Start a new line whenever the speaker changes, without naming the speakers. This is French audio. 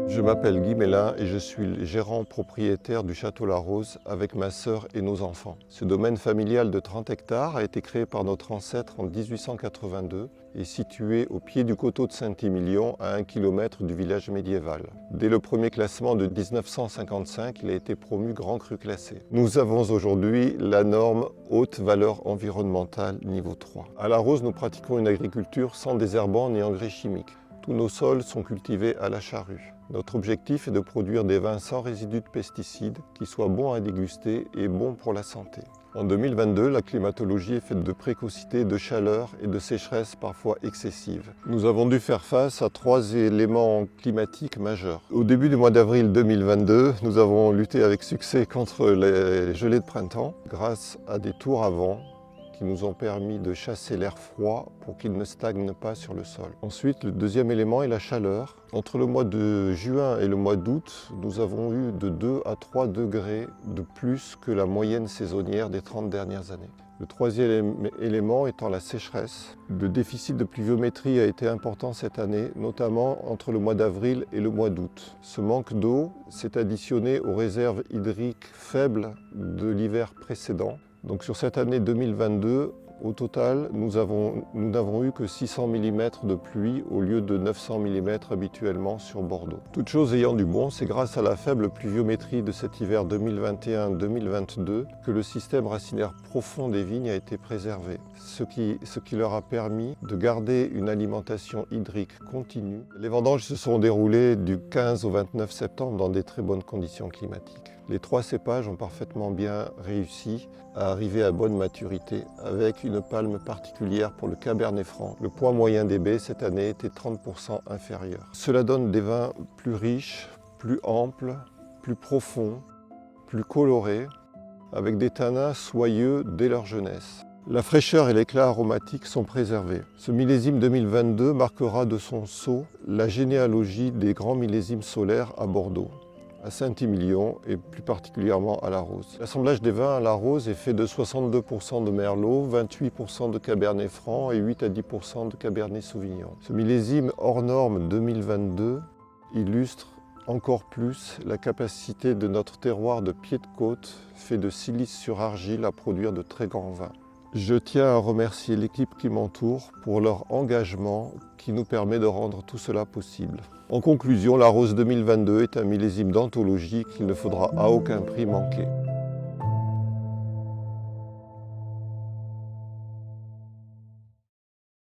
Je m'appelle Guy Mélin et je suis le gérant propriétaire du Château La Rose avec ma sœur et nos enfants. Ce domaine familial de 30 hectares a été créé par notre ancêtre en 1882 et situé au pied du coteau de Saint-Émilion à 1 km du village médiéval. Dès le premier classement de 1955, il a été promu Grand Cru classé. Nous avons aujourd'hui la norme haute valeur environnementale niveau 3. À La Rose, nous pratiquons une agriculture sans désherbants ni engrais chimiques. Tous nos sols sont cultivés à la charrue. Notre objectif est de produire des vins sans résidus de pesticides qui soient bons à déguster et bons pour la santé. En 2022, la climatologie est faite de précocité, de chaleur et de sécheresse parfois excessives. Nous avons dû faire face à 3 éléments climatiques majeurs. Au début du mois d'avril 2022, nous avons lutté avec succès contre les gelées de printemps grâce à des tours à vent qui nous ont permis de chasser l'air froid pour qu'il ne stagne pas sur le sol. Ensuite, le deuxième élément est la chaleur. Entre le mois de juin et le mois d'août, nous avons eu de 2 à 3 degrés de plus que la moyenne saisonnière des 30 dernières années. Le troisième élément étant la sécheresse. Le déficit de pluviométrie a été important cette année, notamment entre le mois d'avril et le mois d'août. Ce manque d'eau s'est additionné aux réserves hydriques faibles de l'hiver précédent. Donc sur cette année 2022, au total, nous n'avons eu que 600 mm de pluie au lieu de 900 mm habituellement sur Bordeaux. Toute chose ayant du bon, c'est grâce à la faible pluviométrie de cet hiver 2021-2022 que le système racinaire profond des vignes a été préservé, ce qui leur a permis de garder une alimentation hydrique continue. Les vendanges se sont déroulées du 15 au 29 septembre dans des très bonnes conditions climatiques. Les 3 cépages ont parfaitement bien réussi à arriver à bonne maturité avec une palme particulière pour le Cabernet Franc. Le poids moyen des baies cette année était 30% inférieur. Cela donne des vins plus riches, plus amples, plus profonds, plus colorés, avec des tanins soyeux dès leur jeunesse. La fraîcheur et l'éclat aromatique sont préservés. Ce millésime 2022 marquera de son sceau la généalogie des grands millésimes solaires à Bordeaux, à Saint-Émilion et plus particulièrement à La Rose. L'assemblage des vins à La Rose est fait de 62% de Merlot, 28% de Cabernet Franc et 8 à 10% de Cabernet Sauvignon. Ce millésime hors norme 2022 illustre encore plus la capacité de notre terroir de pied de côte fait de silice sur argile à produire de très grands vins. Je tiens à remercier l'équipe qui m'entoure pour leur engagement qui nous permet de rendre tout cela possible. En conclusion, La Rose 2022 est un millésime d'anthologie qu'il ne faudra à aucun prix manquer.